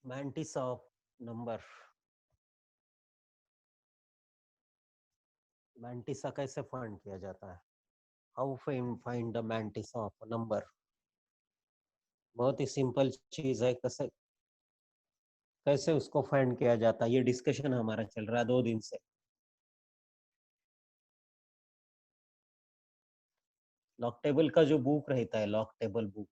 Mantis of number. Mantissa कैसे find किया जाता है? How find the mantis of number? बहुत ही सिंपल चीज है। कैसे कैसे उसको फाइंड किया जाता है, ये डिस्कशन हमारा चल रहा है 2 दिन से। लॉक टेबल का जो बुक रहता है, लॉक टेबल बुक,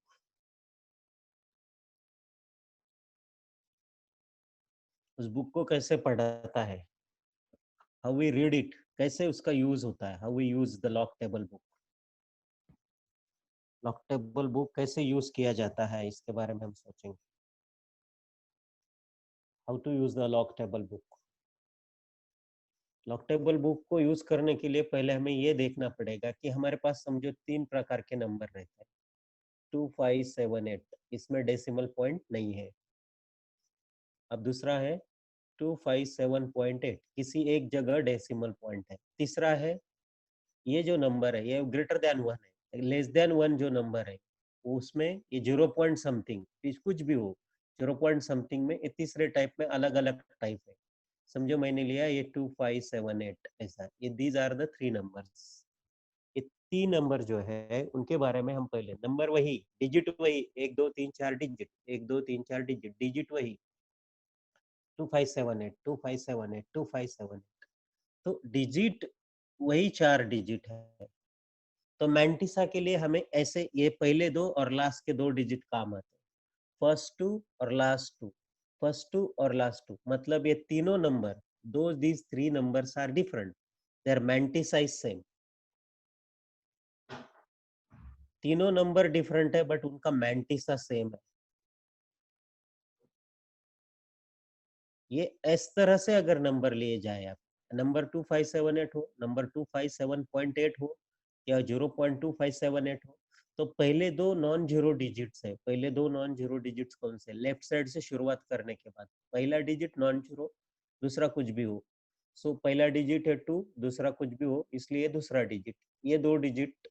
उस बुक को कैसे पढ़ता है, हाउ वी रीड इट, कैसे उसका यूज होता है, how we use the log table book. Log table book कैसे यूज किया जाता है, इसके बारे में हम सोचेंगे। How to use the log table book. Log table book को यूज करने के लिए पहले हमें ये देखना पड़ेगा कि हमारे पास समझो 3 प्रकार के नंबर रहते हैं। 2578, इसमें डेसिमल पॉइंट नहीं है। अब दूसरा है 257.8, किसी एक जगह डेसिमल पॉइंट है। तीसरा है ये जो नंबर है ये ग्रेटर देन 1 है, लेस देन 1 जो नंबर है उसमें ये 0 पॉइंट समथिंग, कुछ भी हो 0 पॉइंट समथिंग में, ये तीसरे टाइप में अलग अलग टाइप है। समझो मैंने लिया ये 2578, ऐसा, ये दीज आर द 3 नंबर्स। ये 3 नंबर जो है उनके बारे में हम पहले, नंबर वही, डिजिट वही, 1 2 3 4 डिजिट, 1 2 3 4 डिजिट, डिजिट वही 2578, 2578, 2578। तो डिजिट वही 4 डिजिट है। तो मैंटिसा के लिए हमें ऐसे ये पहले 2 और लास्ट के 2 डिजिट काम आते हैं। फर्स्ट 2 और लास्ट 2, फर्स्ट 2 और लास्ट 2, मतलब ये तीनों number, though these 3 numbers are different, their mantissa is same. तीनों नंबर डिफरेंट है बट उनका मैंटिसा सेम है। ये इस तरह से अगर नंबर लिए जाए, आप नंबर 2578 हो, नंबर 257.8 हो, या 0.2578 हो, तो पहले 2 नॉन जीरो डिजिट्स है। पहले 2 नॉन जीरो डिजिट्स कौन से? लेफ्ट साइड से शुरुआत करने के बाद पहला डिजिट नॉन जीरो, दूसरा कुछ भी हो। सो पहला डिजिट है 2, दूसरा कुछ भी हो, इसलिए दूसरा डिजिट। ये 2 डिजिट,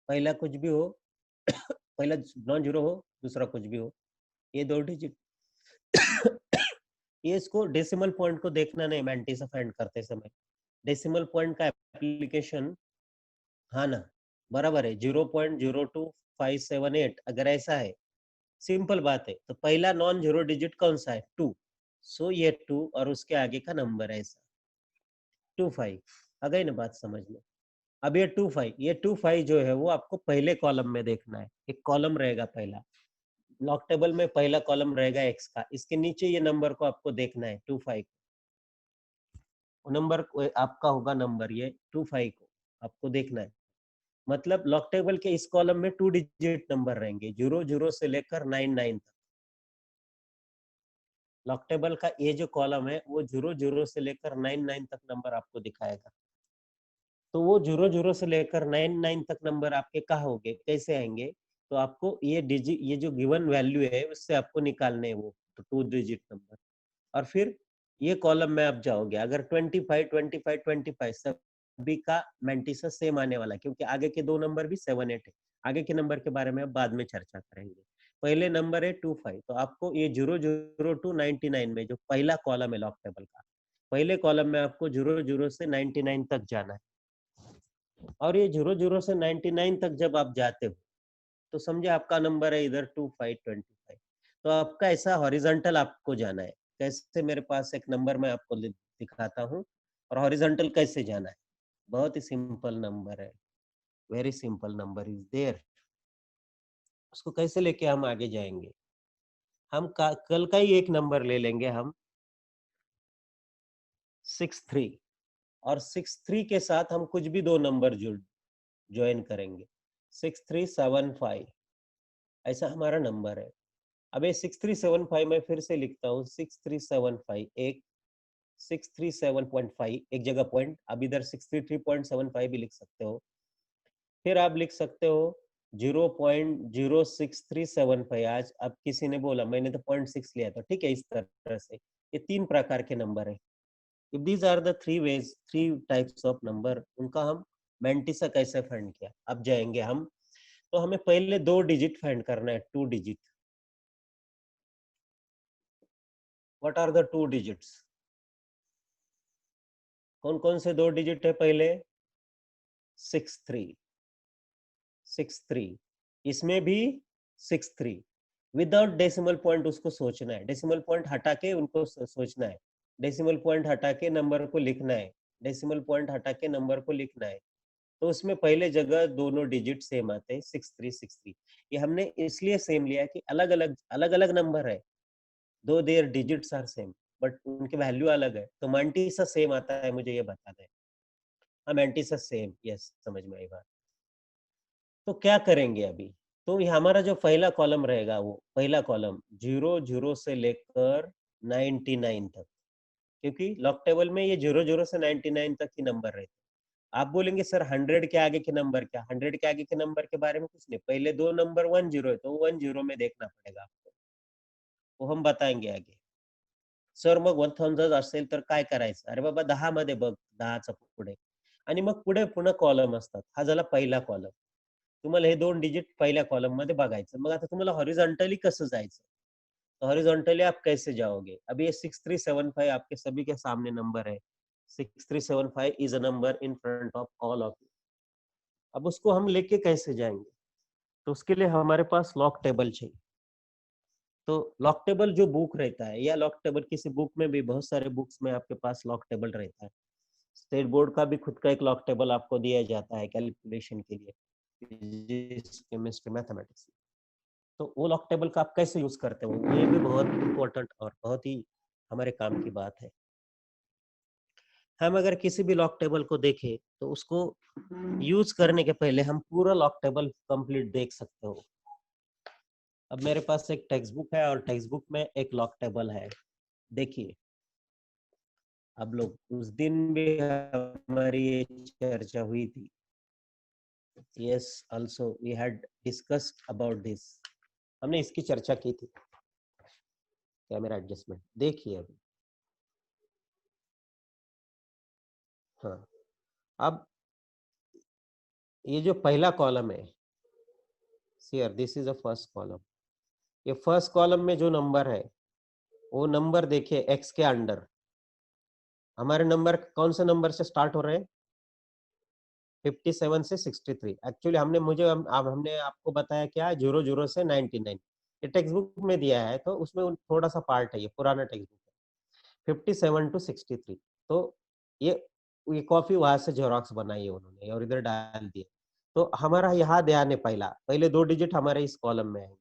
पहला कुछ भी हो पहला नॉन जीरो हो, दूसरा कुछ भी हो, ये 2 डिजिट। ये इसको डेसिमल पॉइंट को देखना नहीं मैंटिसा फाइंड करते समय, डेसिमल पॉइंट का एप्लीकेशन। हाँ ना, बराबर है, 0.02578 अगर ऐसा है, सिंपल बात है, तो पहला नॉन जीरो डिजिट कौन सा है? 2। सो ये 2 और उसके आगे का नंबर है ऐसा 25। आ गई ना बात समझ में? अब ये 25, ये 25 जो है वो आपको पहले कॉलम में देखना है। एक कॉलम रहेगा पहला, लॉक टेबल में पहला कॉलम रहेगा एक्स का, इसके नीचे ये नंबर को आपको देखना है 25। नंबर आपका होगा, नंबर ये 25 को आपको देखना है। मतलब लॉक टेबल के इस कॉलम में 2 डिजिट नंबर रहेंगे, 00 से लेकर 99 तक। लॉक टेबल का ये जो कॉलम है वो 00 से लेकर 99 तक नंबर आपको दिखाएगा। तो वो 00 से लेकर 99 तक नंबर आपके कहाँ होंगे, कैसे आएंगे? तो आपको ये डिजिट, ये जो गिवन वैल्यू है उससे आपको निकालने हैं वो, तो 2 डिजिट नंबर। और फिर ये कॉलम में आप जाओगे, अगर 25 25 25 सभी का मैंटिसा सेम आने वाला है, क्योंकि आगे के 2 नंबर भी 7 8 है। आगे के नंबर के बारे में अब बाद में चर्चा करेंगे। पहले नंबर है 25, तो आपको ये 00 to 99 में जो पहला कॉलम है लॉक टेबल का, पहले कॉलम में आपको 00 से 99 तक जाना है। और ये 00 से 99 तक जब आप जाते हो, तो समझे आपका नंबर है इधर 2525, तो आपका ऐसा हॉरिजॉन्टल आपको जाना है। कैसे? मेरे पास एक नंबर मैं आपको दिखाता हूँ, और हॉरिजॉन्टल कैसे जाना है। बहुत ही सिंपल नंबर है, very simple number is there. उसको कैसे लेके हम आगे जाएंगे? हम कल का ही एक नंबर ले लेंगे हम, 63, और 63 के साथ हम कुछ भी 2 नंबर जुड़ ज्वाइन करेंगे, 6375, ऐसा हमारा नंबर है। अब ये 6375 मैं फिर से लिखता हूँ, 6375, एक 637.5, एक जगह पॉइंट, अब इधर 63.75 भी लिख सकते हो। फिर आप लिख सकते हो 0.06375। आज अब किसी ने बोला, मैंने तो 0.6 लिया था, ठीक है, इस तरह से ये 3 प्रकार के नंबर है। These are the 3 ways, 3 types of number, उनका हम मैंटिसा कैसे फाइंड किया। अब जाएंगे हम, तो हमें पहले 2 डिजिट फाइंड करना है, 2 digit. What are the 2 digits? कौन कौन से 2 डिजिट है? पहले 63, 63, इसमें भी 63। विदाउट डेसिमल पॉइंट उसको सोचना है, डेसिमल पॉइंट हटा के उनको सोचना है, डेसिमल पॉइंट हटा के नंबर को लिखना है, डेसिमल पॉइंट हटा के नंबर को लिखना है। तो उसमें पहले जगह दोनों डिजिट सेम आते हैं, 6363। ये हमने इसलिए सेम लिया कि अलग अलग नंबर है, though their digits are same but उनके वैल्यू अलग है। तो मैंटिसा सेम आता है, मुझे ये बता दें। हाँ, मैंटिसा सेम, यस, समझ में आई बात। तो क्या करेंगे अभी? तो ये हमारा जो पहला कॉलम रहेगा, वो पहला कॉलम 00 से लेकर 99 तक, क्योंकि लॉक टेबल में ये 00 से 99 तक ही नंबर रहते। आप बोलेंगे सर 100 के आगे के नंबर क्या? 100 के आगे के नंबर के बारे में कुछ नहीं, पहले दो नंबर 10 है तो 10 में देखना पड़ेगा आपको, वो हम बताएंगे आगे। सर मग 1000 असेल तर काय करायचं? अरे बाबा 10 मध्ये बघ, 10चा पुढे, आणि मग पुढे पुन्हा कॉलम असतात। हा झाला पहिला कॉलम, तुम्हाला हे 2 डिजिट पहिल्या कॉलम मध्ये बघायचं। मग आता तुम्हाला हॉरिझॉन्टली कसं जायचं? तो हॉरिजॉन्टली आप कैसे जाओगे? अभी ये 6375 आपके सभी के सामने नंबर है। 6375 is a number in front of all of you. अब उसको हम लेके कैसे जाएंगे? तो उसके लिए हमारे पास लॉक टेबल चाहिए। तो लॉक टेबल जो बुक रहता है, या लॉक टेबल किसी बुक में भी, बहुत सारे बुक्स में आपके पास लॉक टेबल रहता है। स्टेट बोर्ड का भी खुद का एक लॉक टेबल आपको दिया जाता है कैलकुलेशन के लिए, फिजिक्स, केमिस्ट्री, मैथमेटिक्स। तो वो लॉक टेबल का आप कैसे यूज करते हो, ये भी बहुत इंपॉर्टेंट और बहुत ही हमारे काम की बात है। हम अगर किसी भी लॉक टेबल को देखें तो उसको यूज करने के पहले हम पूरा लॉक टेबल कंप्लीट देख सकते हो। अब मेरे पास एक टेक्स्ट बुक है और टेक्स्ट बुक में एक लॉक टेबल है। देखिए, अब लोग उस दिन भी हमारी ये चर्चा हुई थी। Yes, also we had discussed about this. हमने इसकी चर्चा की थी। कैमरा एडजस्टमेंट देखिए अभी। हाँ, अब ये जो पहला कॉलम है, here this is a first column. ये फर्स्ट कॉलम में जो नंबर है, वो नंबर देखिए एक्स के अंडर। हमारे नंबर कौन से नंबर से स्टार्ट हो रहे हैं? 57 से 63। एक्चुअली हमने आपको बताया क्या, 00 से 99। ये टेक्स्ट बुक में दिया है तो उसमें थोड़ा सा पार्ट है, ये पुराना टेक्स्ट बुक है। 57 टू 63। तो ये कॉपी वहां से जेरोक्स बनाई है उन्होंने और इधर डाल दिए। तो हमारा यहाँ ध्यान है, पहले 2 डिजिट हमारे इस कॉलम में आएंगे।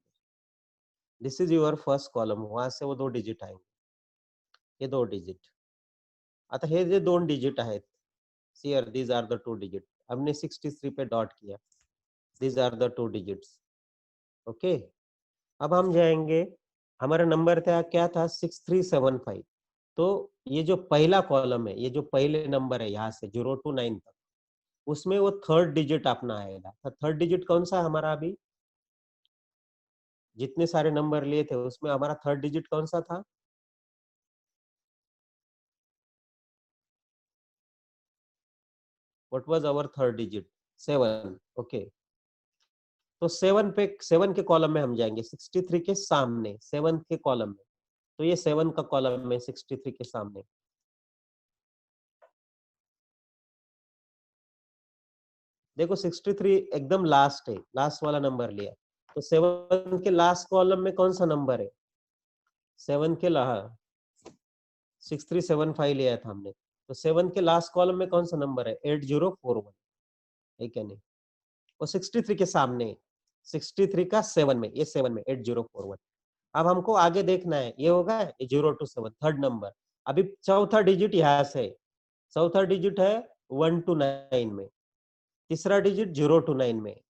This is your first column, वहां से वो 2 डिजिट आएंगे, ये 2 डिजिट। आता हे जे 2 डिजिट आहेत, here these are the 2 digit. हमने 63 पे डॉट किया, these are the 2 digits. Okay, अब हम जाएंगे, हमारा नंबर था क्या था? 6375। तो ये जो पहला कॉलम है, ये जो पहले नंबर है यहाँ से 0 to 9 तक, उसमें वो थर्ड डिजिट अपना आएगा। तो थर्ड डिजिट कौन सा है हमारा? अभी जितने सारे नंबर लिए थे उसमें हमारा थर्ड डिजिट कौन सा था? What was our third digit? 7। Okay, तो 7 के कॉलम में हम जाएंगे, 63 के सामने 7 के कॉलम में। तो ये 7 का कॉलम में 63 के सामने। देखो 63 एकदम लास्ट है, लास्ट वाला नंबर लिया। तो 7 के लास्ट कॉलम में कौन सा नंबर है? 7 के 6375 लिया था हमने। तो 7 के लास्ट कॉलम में कौन सा नंबर है? 8041 है क्या? नहीं, वो 63 के सामने, 63 का 7 में, ये 7 में 8041। अब हमको आगे देखना है, ये होगा 0 to 7 थर्ड नंबर। अभी चौथा डिजिट यहाँ से, चौथा डिजिट है 1 to 9 में, तीसरा डिजिट 0 to 9 में,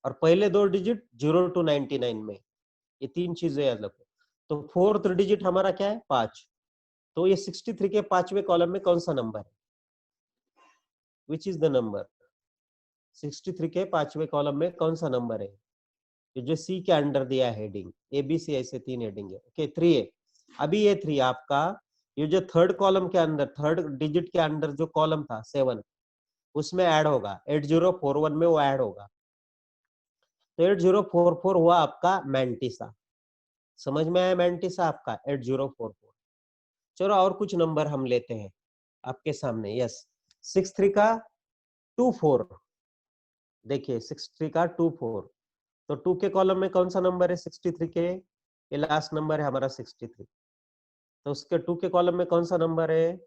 और पहले 2 डिजिट 0 to 99 में। ये 3 चीजें याद रखो। तो फोर्थ डिजिट हमारा क्या है? 5। तो ये 63 के 5वें कॉलम में कौन सा नंबर है? Which is the number? 63 के 5वें कॉलम में कौन सा नंबर है? ये जो सी के अंडर दिया है हेडिंग, ABC, ऐसे 3 हेडिंग है। ओके, 3 है। अभी ये 3 आपका, ये जो थर्ड कॉलम के अंदर, थर्ड डिजिट के अंदर जो कॉलम था 7, उसमें ऐड होगा 8041 में, वो ऐड होगा। तो 8044 हुआ आपका मैंटिसा। समझ में आया मैंटिसा आपका 8044। चलो और कुछ नंबर हम लेते हैं आपके सामने। यस 63 का 24, देखिए 63 का 24, तो 2 के कॉलम में कौन सा नंबर है 63 के? ये लास्ट नंबर है हमारा 63, तो उसके 2 के कॉलम में कौन सा नंबर है?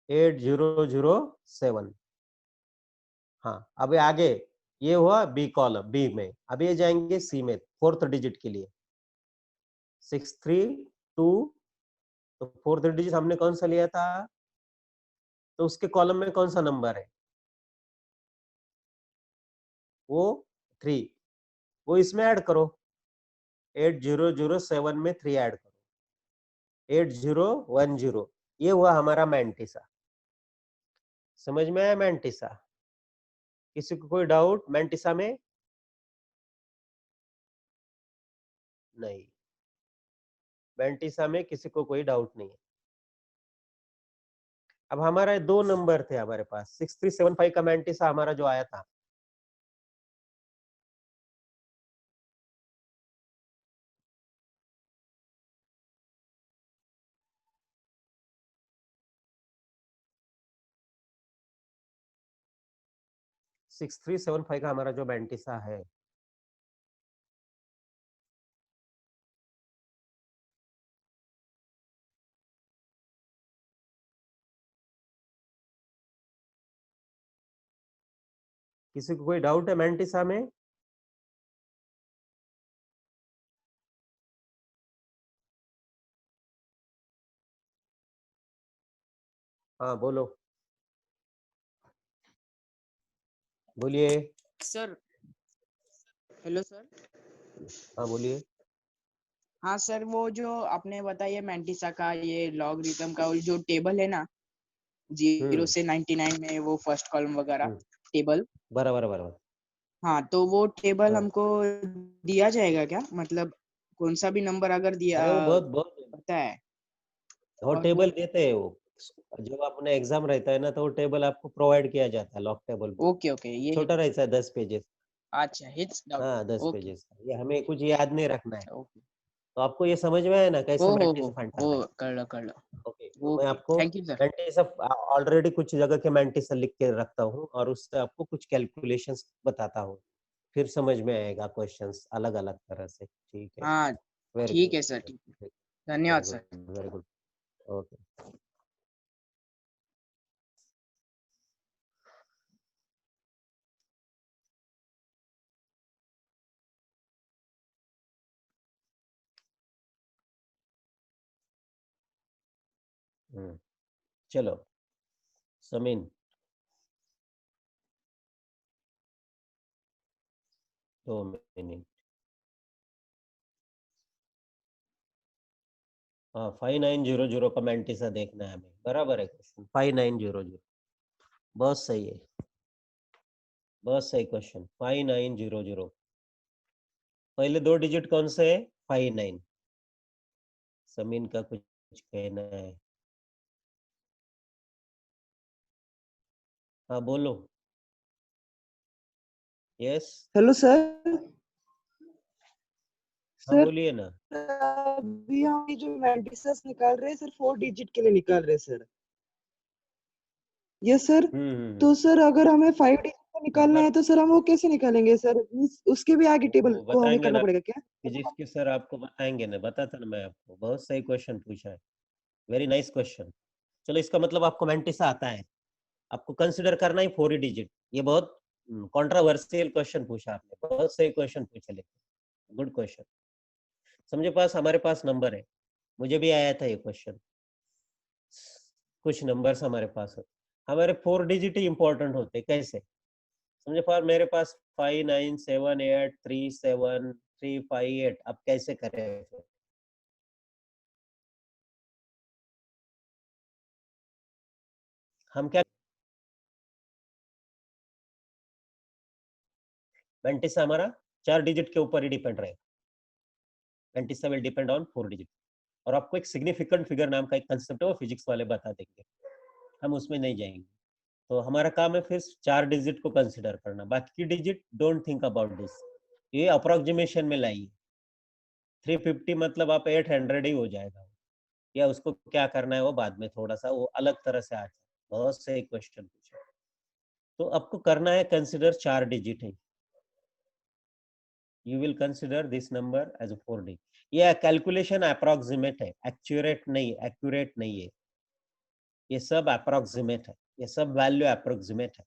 8007। हाँ अब आगे ये हुआ बी कॉलम, बी में। अब ये जाएंगे सी में, फोर्थ डिजिट के लिए 632, तो फोर्थ डिजिट हमने कौन सा लिया था? तो उसके कॉलम में कौन सा नंबर है? वो 3, वो इसमें ऐड करो, 8007 में 3 ऐड करो, 8010। ये हुआ हमारा मैंटिसा। समझ में आया मैंटिसा? किसी को कोई डाउट मैंटिसा में? नहीं, मैंटिसा में किसी को कोई डाउट नहीं है। अब हमारा 2 नंबर थे हमारे पास, 6375 का मैंटिसा हमारा जो आया था, सिक्स थ्री सेवन फाइव का हमारा जो मैंटिसा है, किसी को कोई डाउट है मैंटिसा में? हाँ बोलो, बोलिए। Sir hello sir. हाँ बोलिए। हाँ सर, वो जो आपने बताया मैंटिसा का ये लॉगरिथम का जो टेबल है ना, 0 हम्म से 99 में वो फर्स्ट कॉलम वगैरह हम्म, टेबल। बराबर बराबर। हाँ, तो वो टेबल हाँ हमको दिया जाएगा क्या? मतलब कौन सा भी नंबर अगर दिया अरे वो बहुत बहुत पता है। वो और वो टेबल देते हैं वो, जब अपना एग्जाम रहता है ना तो वो टेबल आपको प्रोवाइड किया जाता है, लॉक टेबल बोलते ओके हैं। ओके, ये छोटा रहता है 10 पेजेस। अच्छा हिट्स डाउट। हाँ 10 ओके पेजेस का, ये हमें कुछ याद नहीं रखना है। ओके। तो आपको ये समझ में आया ना कैसे मैंटिसा फाइंड हो करना है? कर लो। ओके, तो मैं ओके, आपको thank you sir. Mantissa already कुछ जगह के मैंटिसा लिख के रखता हूँ और उससे आपको कुछ कैलकुलेशंस बताता हूँ, फिर समझ में आएगा क्वेश्चंस अलग अलग तरह से। ठीक है, हाँ वेरी ठीक है सर, गुड, ठीक है। धन्यवाद very sir. Good, very good. Okay. चलो समीन, 2 मिनट। हाँ 5900 का मैंटिसा देखना है हमें, बराबर है क्वेश्चन 5900। बहुत सही है, बहुत सही क्वेश्चन 5900। पहले 2 डिजिट कौन से है? 59। समीन का कुछ कहना है? हाँ बोलो। यस। Hello sir. हाँ सर बोलिए ना। अभी हम ये जो मैंटिसस निकाल रहे हैं सर 4 डिजिट के लिए निकाल रहे हैं सर। Yes sir. तो हम्म। सर अगर हमें 5 डिजिट का निकालना है बर तो सर हम वो कैसे निकालेंगे सर? उसके भी आगे टेबल वो को हमें बताएंगे करना ना, पड़ेगा क्या? फिजिक्स के सर आपको बताएंगे ना, बताता ना मैं आपको। बहुत सही क्वेश्चन पूछा है, वेरी नाइस क्वेश्चन। चलो इसका मतलब आपको मैंटिसा आता है, आपको कंसिडर करना ही 4 डिजिट। ये बहुत कंट्रोवर्शियल क्वेश्चन पूछा आपने, बहुत सही क्वेश्चन पूछा, लेकिन गुड क्वेश्चन। समझे, पास हमारे पास नंबर है, मुझे भी आया था ये क्वेश्चन। कुछ नंबर्स हमारे पास है, हमारे 4 डिजिट ही इंपॉर्टेंट होते, कैसे समझे? पर मेरे पास 597837 358, अब कैसे करें फिर? हम क्या, मैंटिसा हमारा 4 डिजिट के ऊपर ही डिपेंड रहेगा। Mantissa will depend on 4 digit. और आपको एक सिग्निफिकेंट फिगर नाम का एक कंसेप्ट है, वो फिजिक्स वाले बता देंगे, हम उसमें नहीं जाएंगे। तो हमारा काम है फिर 4 डिजिट को कंसिडर करना, बाकी की digit don't think about this, ये अप्रोक्सीमेशन में लाइए। 350 मतलब आप 800 ही हो जाएगा, या उसको क्या करना है वो बाद में थोड़ा सा वो अलग तरह से आ जाए। बहुत सही क्वेश्चन पूछा। तो आपको करना है कंसिडर 4 डिजिट है, you will consider this number as 4 digit. ये कैलकुलेशन अप्रोक्सीमेट है, एक्यूरेट नहीं है, ये सब अप्रोक्सीमेट है, ये सब वैल्यू अप्रोक्सीमेट है।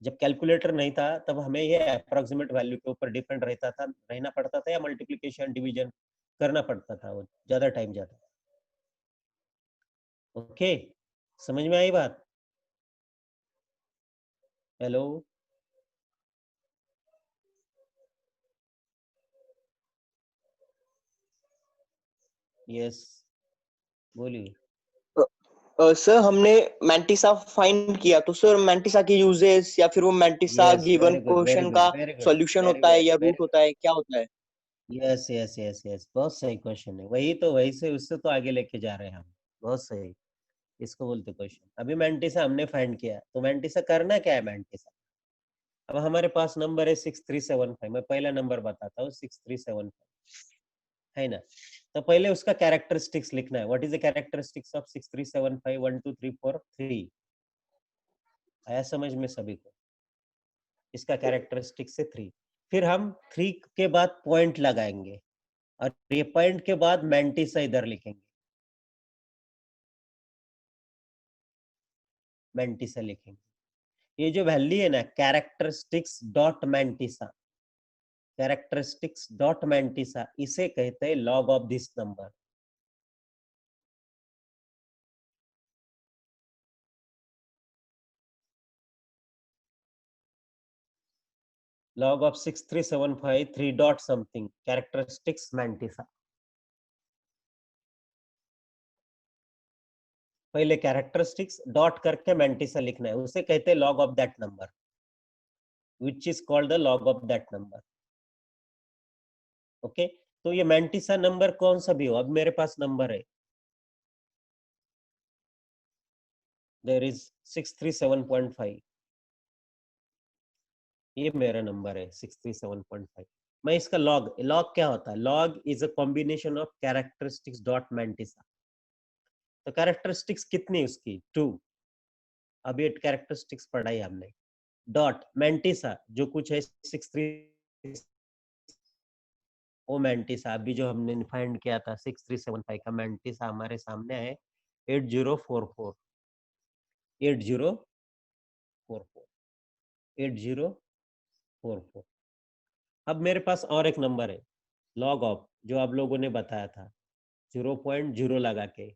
जब कैलकुलेटर नहीं था तब हमें ये अप्रोक्सीमेट वैल्यू के ऊपर डिपेंड रहना पड़ता था, या मल्टीप्लिकेशन डिवीजन करना पड़ता था, वो ज्यादा टाइम जाता था। ओके, समझ में आई बात? हेलो, यस, बोलिए। सर हमने मैंटिसा फाइंड किया, तो सर मैंटिसा के यूजेस या फिर वो mantissa yes, given very good, very question good, का वेरी गुड, सॉल्यूशन वेरी होता है गुड, या वेरी रूट होता है, क्या होता है? यस यस यस यस, बहुत सही क्वेश्चन है। वही से उससे तो आगे लेके जा रहे हैं हम। बहुत सही, इसको बोलते क्वेश्चन। अभी मैंटिसा हमने फाइंड किया, तो मैंटिसा करना क्या है मैंटिसा। अब हमारे पास नंबर है 6375, मैं पहला नंबर बताता हूँ 6375 है ना। तो पहले उसका कैरेक्टरिस्टिक्स लिखना है। What is the characteristics of 6375 1 2 3 4 3? आया समझ में सभी को? इसका कैरेक्टरिस्टिक्स है 3। फिर हम 3 के बाद पॉइंट लगाएंगे, और ये पॉइंट के बाद मैंटिसा इधर लिखेंगे, मैंटिसा लिखेंगे। ये जो वैल्यू है ना, characteristics dot mantissa, characteristics dot mantissa, इसे कहते हैं log of this number. log of 6375 3 dot something characteristics mantissa. पहले कैरेक्टरिस्टिक्स डॉट करके मैंटिसा लिखना है, उसे कहते हैं log of that number, which is called the log of that number. Okay, तो ये मैंटिसा नंबर कौन सा भी हो, अब मेरे पास नंबर है, देयर इज 637.5, ये मेरा नंबर है 637.5। मैं इसका लॉग क्या होता है? Log is a combination of characteristics dot mantissa. तो कैरेक्टरिस्टिक्स कितनी उसकी? 2। अब ये कैरेक्टरिस्टिक्स पढ़ाई हमने, डॉट मैंटिसा जो कुछ है 63, वो मैंटिसा अभी जो हमने फाइंड किया था 6375 का मैंटिसा हमारे सामने है 8044, 8044, 8044। अब मेरे पास और एक नंबर है, लॉग ऑफ, जो आप लोगों ने बताया था 0.0 लगा के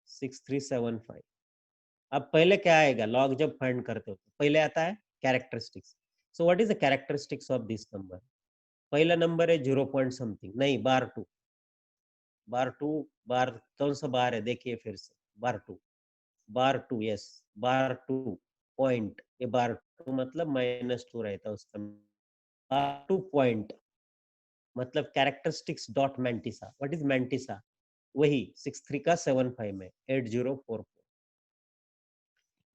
6375। अब पहले क्या आएगा? लॉग जब फाइंड करते हो तो पहले आता है characteristics. So what is the characteristics of this number? पहला नंबर है 0 पॉइंट समथिंग, नहीं बार 2, बार 2, बार कौन सा बार है देखिए फिर से, बार 2, बार 2, यस, बार 2 पॉइंट, ये बार 2 मतलब -2 रहता है उसका, बार 2 पॉइंट मतलब characteristics dot mantissa. What is mantissa? वही 63 का 75 में 8044।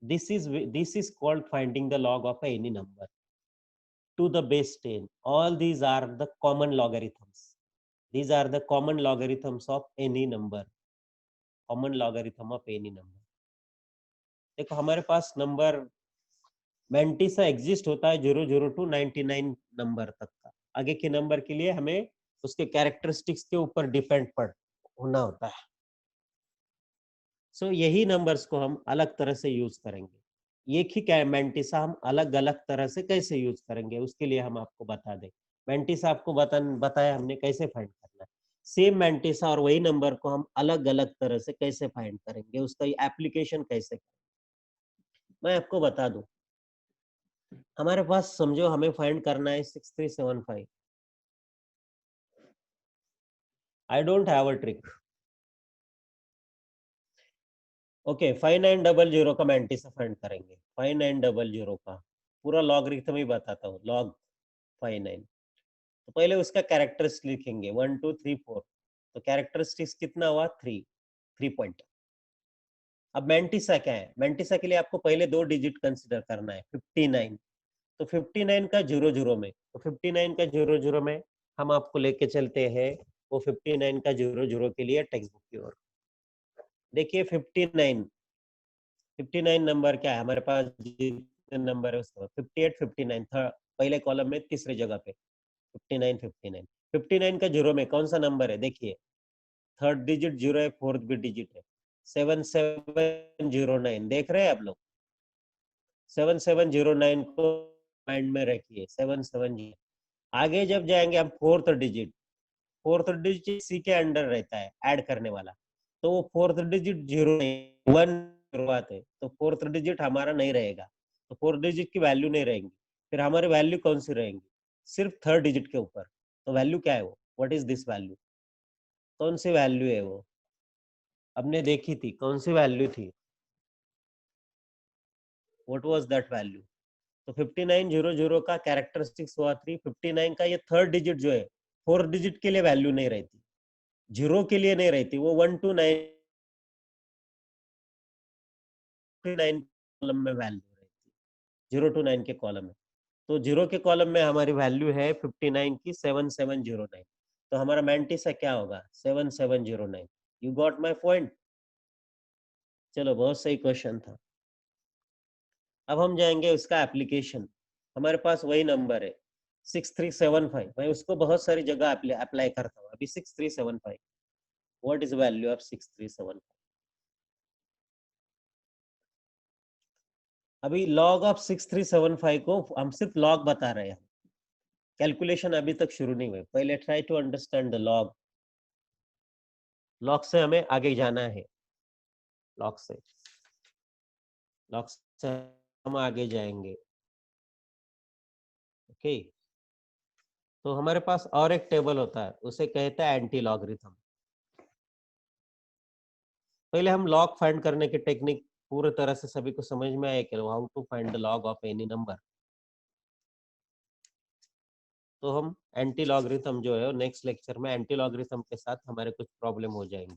this is called finding the log of any number to the base 10. All these are the common logarithms. These are the common logarithms of any number. Common logarithm of any number. देखो हमारे पास number mantissa exist होता है 00 to 99 number तक का। आगे के number के लिए हमें उसके कैरेक्टरिस्टिक्स के ऊपर डिपेंड होना होता है। सो यही नंबर्स को हम अलग तरह से यूज करेंगे। एक ही मैंटिसा हम अलग अलग तरह से कैसे यूज करेंगे, उसके लिए हम आपको बता दें। मैंटिसा आपको बताया हमने कैसे फाइंड करना है। सेम मैंटिसा और वही नंबर को हम अलग अलग तरह से कैसे फाइंड करेंगे, उसका एप्लीकेशन कैसे करेंगे, मैं आपको बता दूं। हमारे पास समझो हमें फाइंड करना है 6375। I don't have a trick. Okay, 5900 का मैंटिसा फाइंड करेंगे। 5900 का पूरा लॉगरिथम ही बताता हूँ, लॉग 59। तो पहले उसका कैरेक्टरिस्टिक्स लिखेंगे 1 2 3 4। तो कैरेक्टरिस्टिक्स कितना हुआ? 3 पॉइंट। अब मैंटिसा क्या है? मैंटिसा के लिए आपको पहले 2 डिजिट कंसिडर करना है 59। तो 59 का 00 में, तो 59 का 00 में हम आपको लेके चलते हैं वो 59 का 00 के लिए टेक्स्ट बुक की ओर। देखिए 59 नंबर क्या है हमारे पास, जितने नंबर है उसका 58 59 था पहले कॉलम में तीसरी जगह पे 59 का 0 में कौन सा नंबर है, देखिए थर्ड डिजिट 0 है, फोर्थ भी डिजिट है 7709, देख रहे हैं आप लोग 7709 को माइंड में रखिए 770। आगे जब जाएंगे हम फोर्थ डिजिट सी के अंडर रहता है ऐड करने वाला, तो वो फोर्थ डिजिट 0 1 शुरुआत है, तो फोर्थ डिजिट हमारा नहीं रहेगा, तो फोर्थ डिजिट की वैल्यू नहीं रहेंगी, फिर हमारी वैल्यू कौन सी रहेंगी, सिर्फ थर्ड डिजिट के ऊपर। तो वैल्यू क्या है वो, व्हाट इज दिस वैल्यू, कौन सी वैल्यू है वो, हमने देखी थी कौन सी वैल्यू थी, व्हाट वाज दैट वैल्यू। तो 5900 का कैरेक्टरिस्टिक्स हुआ 359 का ये थर्ड डिजिट जो है फोर्थ डिजिट के लिए वैल्यू नहीं रहती, 0 के लिए नहीं रहती, वो 1 to 9 कॉलम में वैल्यू रहती, 0 to 9 के कॉलम में। तो 0 के कॉलम में हमारी वैल्यू है 59 की 7709, तो हमारा मैंटिसा क्या होगा 7709। यू गॉट माय पॉइंट, चलो बहुत सही क्वेश्चन था। अब हम जाएंगे उसका एप्लीकेशन, हमारे पास वही नंबर है 6375, मैं उसको बहुत सारी जगह अप्लाई करता हूँ। अभी 6375, व्हाट इज वैल्यू ऑफ 6375, अभी लॉग ऑफ 6375 को हम सिर्फ लॉग बता रहे हैं, कैलकुलेशन अभी तक शुरू नहीं हुई, पहले try to understand the log, log से हमें आगे जाना है, लॉग से हम आगे जाएंगे। ओके, तो हमारे पास और एक टेबल होता है, उसे कहते हैं एंटी लॉगरिथम। पहले हम लॉग फाइंड करने की टेक्निक पूरी तरह से सभी को समझ में आए कि how to find the log of any number. तो हम एंटी लॉगरिथम जो है नेक्स्ट लेक्चर में एंटी लॉगरिथम के साथ हमारे कुछ प्रॉब्लम हो जाएंगे।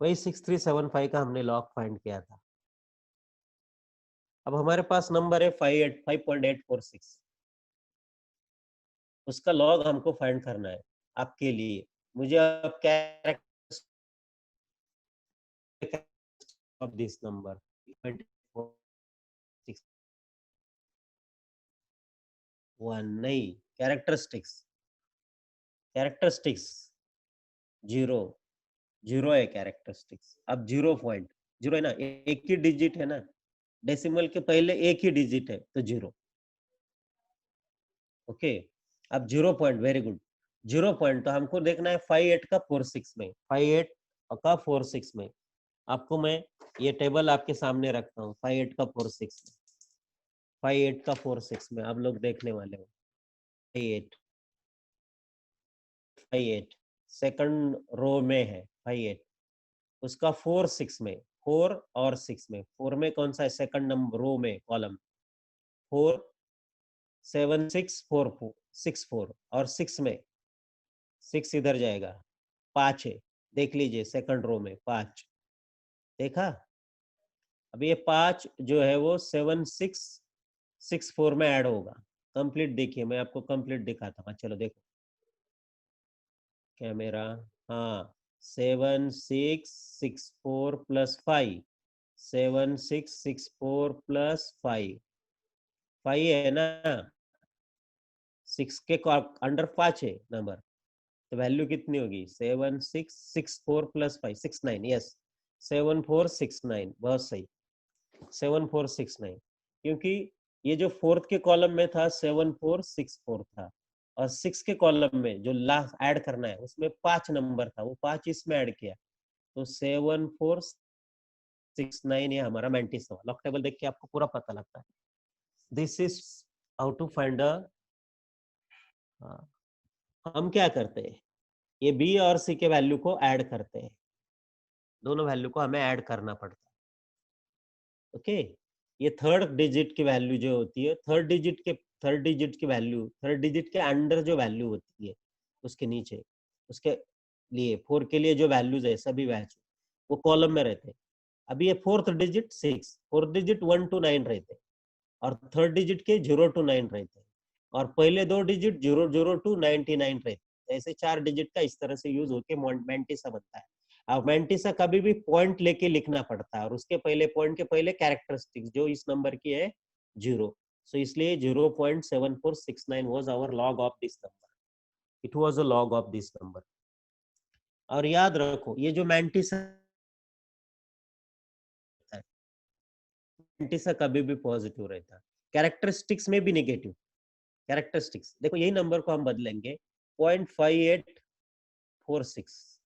वही 6375 का हमने लॉग फाइंड किया था। अब हमारे पास नंबर है 5.846, उसका लॉग हमको फाइंड करना है। आपके लिए मुझे अब कैरेक्टर ऑफ दिस नंबर 1 नहीं, कैरेक्टरिस्टिक्स 0 है कैरेक्टरिस्टिक्स। अब 0 है ना, एक ही डिजिट है ना, डेसिमल के पहले एक ही डिजिट है तो 0। ओके, अब 0 पॉइंट, वेरी गुड, 0 पॉइंट तो हमको देखना है 58 का 46 में, 58 का 46 में। आपको मैं ये टेबल आपके सामने रखता हूँ 58 का 46 में, 58 का 46 में आप लोग देखने वाले हो। 58 सेकंड रो में है 58, उसका 4 6 में, 4 और 6 में, 4 में कौन सा है सेकंड नंबर रो में कॉलम 4 7 6 4 4 6 4 और 6 में 6 इधर जाएगा, 5 है, देख लीजिए सेकंड रो में 5 देखा। अब ये 5 जो है वो 7 6 6 4 में ऐड होगा, कंप्लीट देखिए, मैं आपको कंप्लीट दिखाता हूँ, चलो देखो कैमरा, हाँ 7 6 6 4 प्लस 5, 7 6 6 4 प्लस 5 है ना, 6 के अंडर 5 है नंबर, तो वैल्यू कितनी होगी 7 6 6 4 प्लस 5 6 9, यस 7 4 6 9, बहुत सही 7 4 6 9, क्योंकि ये जो फोर्थ के कॉलम में था 7 4 6 4 था, और 6 के कॉलम में जो लास्ट ऐड करना है उसमें 5 नंबर था, वो 5 इसमें ऐड किया, तो 7 4 6 9 ये हमारा मैंटिस हुआ। लॉक टेबल देख के आपको पूरा पता लगता है। This is how to find a, हम क्या करते हैं, ये बी और सी के वैल्यू को ऐड करते हैं, दोनों वैल्यू को हमें ऐड करना पड़ता है। ओके, ये थर्ड डिजिट की वैल्यू जो होती है, थर्ड डिजिट की वैल्यू, थर्ड डिजिट के अंडर जो वैल्यू होती है उसके नीचे, उसके लिए 4 के लिए जो वैल्यूज है सभी वैल्यू वो कॉलम में रहते हैं। अभी ये fourth digit 6, fourth digit 1 to 9 रहते हैं, और थर्ड डिजिट के 0 to 9 रहते हैं। और पहले 2 डिजिट 002 99 रहते, ऐसे 4 डिजिट का इस तरह से यूज होके मैंटिसा बनता है। अब मैंटिसा कभी भी पॉइंट लेके लिखना पड़ता है और उसके पहले पॉइंट के पहले कैरेक्टरिस्टिक्स जो इस नंबर की है 0, सो इसलिए 0.7469 was our log of this number, it was a log of this number. और याद रखो ये जो मैंटिसा कभी भी पॉजिटिव रहता है, कैरेक्टरिस्टिक्स में भी नेगेटिव। कैरेक्टरिस्टिक्स देखो यही नंबर को हम बदलेंगे 0.5846,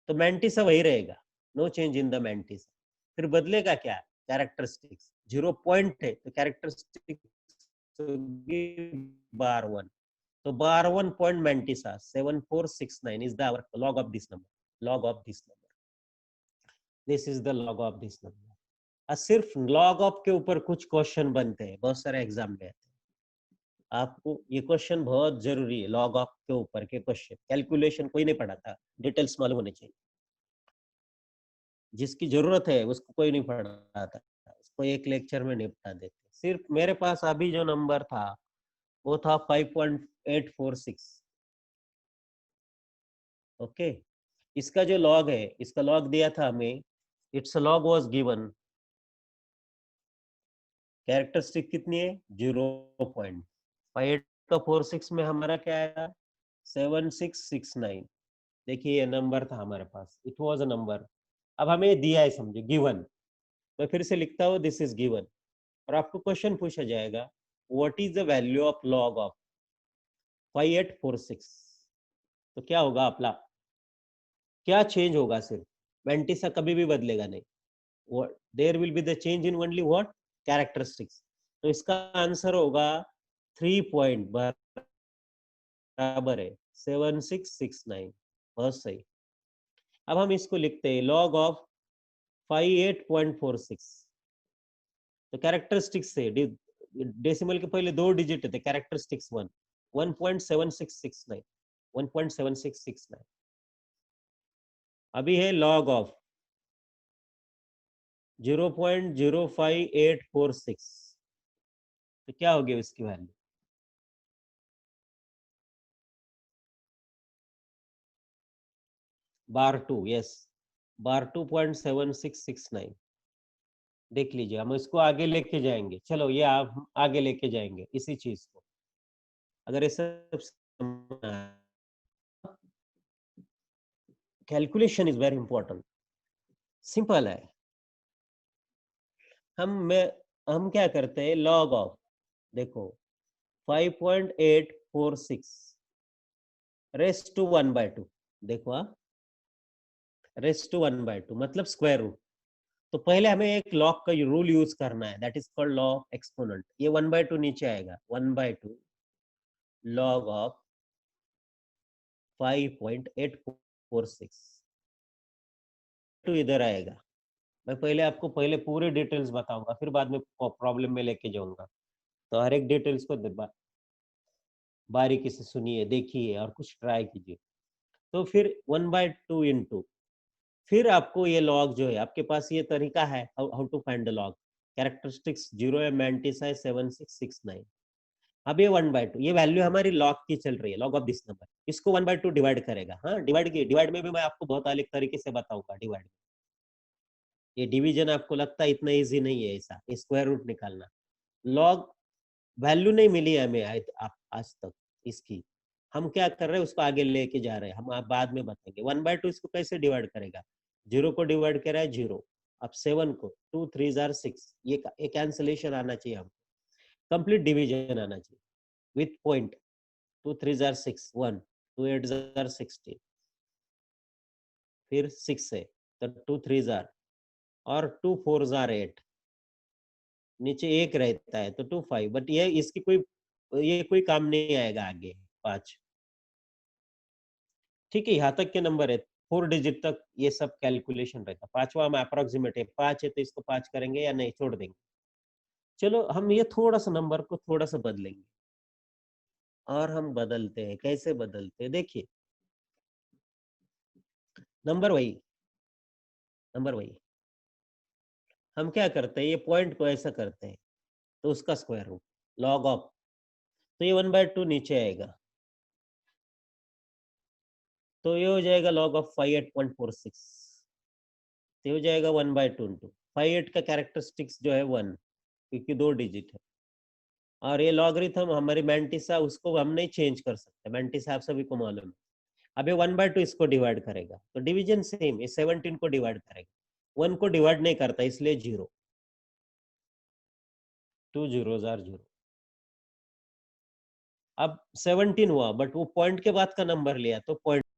तो मैंटिसा वही रहेगा, no change in the mantissa. फिर बदलेगा क्या, कैरेक्टरिस्टिक्स 0 पॉइंट है तो कैरेक्टरिस्टिक्स बार 1, तो बार 1 point mantissa 7469 is the log of this number, log of this number, this is the log of this number. सिर्फ लॉग ऑफ के ऊपर कुछ क्वेश्चन बनते हैं, बहुत सारे एग्जाम में आते हैं, आपको ये क्वेश्चन बहुत जरूरी है, लॉग ऑफ के ऊपर के क्वेश्चन। कैलकुलेशन कोई नहीं पढ़ाता, डिटेल्स मालूम होने चाहिए, जिसकी जरूरत है उसको कोई नहीं पढ़ाता, उसको एक लेक्चर में निपटा देते। सिर्फ मेरे पास अभी जो नंबर था वो था 5.846, ओके। इसका जो लॉग है, इसका लॉग दिया था हमें, it's log was given, characteristic कितनी है 0.546 में हमारा क्या आएगा 7669। देखिए ये नंबर था हमारे पास, इट वाज अ नंबर। अब हमें दिया है, समझे गिवन, मैं फिर से लिखता हूँ दिस इज गिवन, और आपको क्वेश्चन पूछा जाएगा what is the value of log of 5846, तो क्या होगा आपला, क्या चेंज होगा, सिर्फ मैंटिसा कभी भी बदलेगा नहीं, there will be the change in only what, characteristics. तो इसका आंसर होगा 3 पॉइंट बराबर है 7669, बहुत सही। अब हम इसको लिखते हैं लॉग ऑफ 58.46, तो कैरेक्टरिस्टिक्स से डेसिमल के पहले 2 डिजिट थे, कैरेक्टरिस्टिक्स 1.7669, 1.7669। अभी है लॉग ऑफ 0.05846, तो क्या होगी इसकी वैल्यू, बार 2, यस, बार 2.7669। देख लीजिए हम इसको आगे लेके जाएंगे, चलो ये आप आगे लेके जाएंगे इसी चीज को, अगर ये सब calculation is very important, simple है। हम क्या करते हैं, लॉग ऑफ देखो 5.846 रेस्ट टू 1/2, देखो रेस्ट टू 1/2 मतलब स्क्वायर रूट, तो पहले हमें एक लॉग का रूल यूज करना है, that is called law of exponent. ये 1/2 नीचे आएगा, 1/2 लॉग ऑफ 5.846 तो इधर आएगा। मैं पहले आपको पहले पूरे डिटेल्स बताऊंगा, फिर बाद में प्रॉब्लम में लेके जाऊंगा, तो हर एक डिटेल्स को बारीकी से सुनिए, देखिए और कुछ ट्राई कीजिए। तो फिर 1/2 इंटू, फिर आपको ये लॉग जो है, आपके पास ये तरीका है how to find the log, characteristics 0 है, मैंटिसा है 7669। अब ये 1/2, ये वैल्यू हमारी लॉग की चल रही है, लॉग ऑफ दिस नंबर, इसको 1/2 डिवाइड करेगा। हाँ डिवाइड में भी मैं आपको बहुत अलग तरीके से बताऊंगा डिवाइड, ये डिवीजन आपको लगता है इतना इजी नहीं है, ऐसा स्क्वायर रूट निकालना। लॉग वैल्यू नहीं मिली हमें आज तक इसकी, हम क्या कर रहे हैं उसको आगे लेके जा रहे हैं, हम आप बाद में बताएंगे। 1/2 इसको कैसे डिवाइड करेगा, 0 को डिवाइड करा है 0, अब 7 को 2 3 जार 6, ये कैंसिलेशन आना चाहिए, हमको कंप्लीट डिवीजन आना चाहिए विथ पॉइंट, 2 3 जार 6 1, 2 8 जार 16, फिर 6 है तो 2 3 जार, और 2 4 जार 8, नीचे 1 रहता है तो 2 5, बट ये इसकी कोई काम नहीं आएगा आगे 5, ठीक है। यहाँ तक के नंबर है 4 डिजिट तक ये सब कैलकुलेशन रहता है, पांचवा हम अप्रोक्सीमेट है 5 है तो इसको 5 करेंगे या नहीं छोड़ देंगे। चलो हम ये थोड़ा सा नंबर को थोड़ा सा बदलेंगे, और हम बदलते हैं, कैसे बदलते हैं देखिए, नंबर वही, नंबर वही, हम क्या करते हैं, ये पॉइंट को ऐसा करते हैं तो उसका स्क्वायर रूट, लॉग ऑफ तो ये 1/2 नीचे आएगा, तो ये हो जाएगा log of 58.46, तो ये हो जाएगा 1/2 इंटू 58 का कैरेक्टरिस्टिक्स जो है 1, क्योंकि 2 डिजिट है। और ये लॉगरिथम हमारी मैंटिसा, उसको हम नहीं चेंज कर सकते, मैंटिसा आप सभी को मालूम है। अब ये 1/2 इसको डिवाइड करेगा, तो डिवीजन सेम, ये 17 को डिवाइड करेगा, 1 को डिवाइड नहीं करता, इसलिए 0, 2 zeros are 0। अब 17 हुआ, बट वो पॉइंट के बाद का नंबर लिया, तो पॉइंट